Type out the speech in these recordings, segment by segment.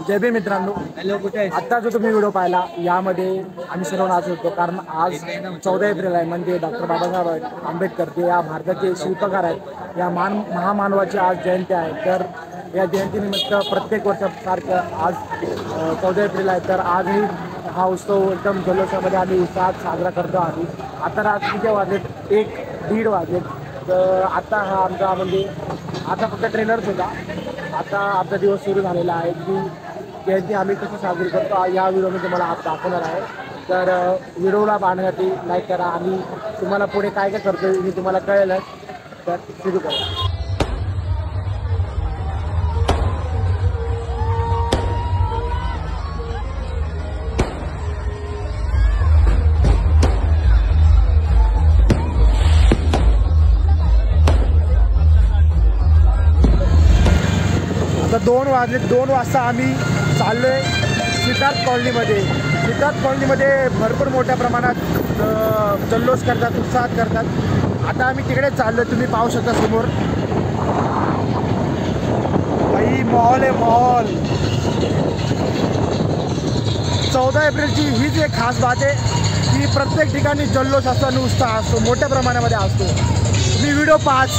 जय भीम मित्रांनो, आता जो तुम्ही व्हिडिओ पाहिला यामध्ये आम्ही सर्व नाच होतो, कारण आज 14 एप्रिल आहे, म्हणजे डॉक्टर बाबासाहेब आंबेडकर जे या भारताचे शिल्पकार आहेत, या महामानवाची आज जयंती आहे। तर या जयंतीनिमित्त प्रत्येक वर्षासारखं आज 14 एप्रिल आहे, तर आजही हा उत्सव एकदम जल्लोषामध्ये आम्ही उत्साहात साजरा करतो आहोत। आता रात्रीचे वाजलेत 1-1:30 वाजलेत, तर आता हा आमचा म्हणजे आता फक्त ट्रेलरच होता। आता आमचा दिवस सुरू झालेला आहे की जयंती आम्ही कसं साजरी करतो या व्हिडिओमध्ये मला आज दाखवणार आहे। तर व्हिडिओला पाहण्यासाठी लाईक करा आणि तुम्हाला पुढे काय काय करतो हे तुम्हाला कळेलच, तर सुरू करा। आता 2 वाजले, 2 वाजता आम्ही चाललोय सिद्धार्थ कॉलनीमध्ये। सिद्धार्थ कॉलनीमध्ये भरपूर मोठ्या प्रमाणात जल्लोष करतात, उत्साहात करतात। आता आम्ही तिकडे चाललोय, तुम्ही पाहू शकता समोर भाई माहोल आहे, माहोल। 14 एप्रिलची हीच एक खास बात आहे की प्रत्येक ठिकाणी जल्लोष असतो आणि उत्साह असतो, मोठ्या प्रमाणामध्ये असतो। तुम्ही व्हिडिओ पाच।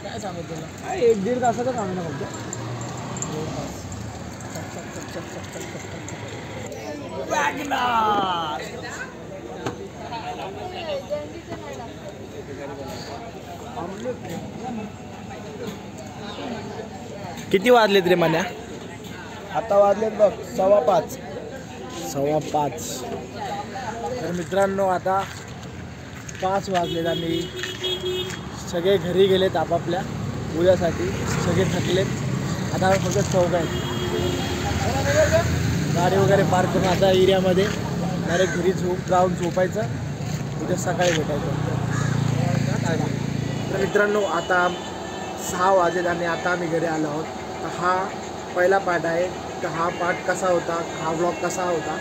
काय सांगत तुला, काय 1-1.5 तासाचं काम आहे ना फक्त। किती वाजलेत रे मान्या? आता वाजलेत बघ 5:15। 5:15। तर मित्रांनो आता 5 वाजलेत आणि सगळे घरी गेलेत आपापल्या। उद्यासाठी सगळे थकलेत. आता फक्त चौक आहेत. गाडी वगैरे पार्क करून आता एरियामध्ये डायरेक्ट घरी जाऊन झोपायचं. उद्या सकाळी भेटायचं. तर मित्रांनो आता 6 वाजले आणि आता आम्ही घरी आलो आहोत. तर हा पहिला पार्ट आहे. तर हा पार्ट कसा होता, हा व्लॉग कसा होता,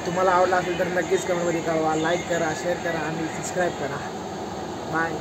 तुम्हाला आवडला असेल तर नक्कीच कमेंटमध्ये कळवा. लाईक करा, शेअर करा आणि सबस्क्राईब करा. बाय.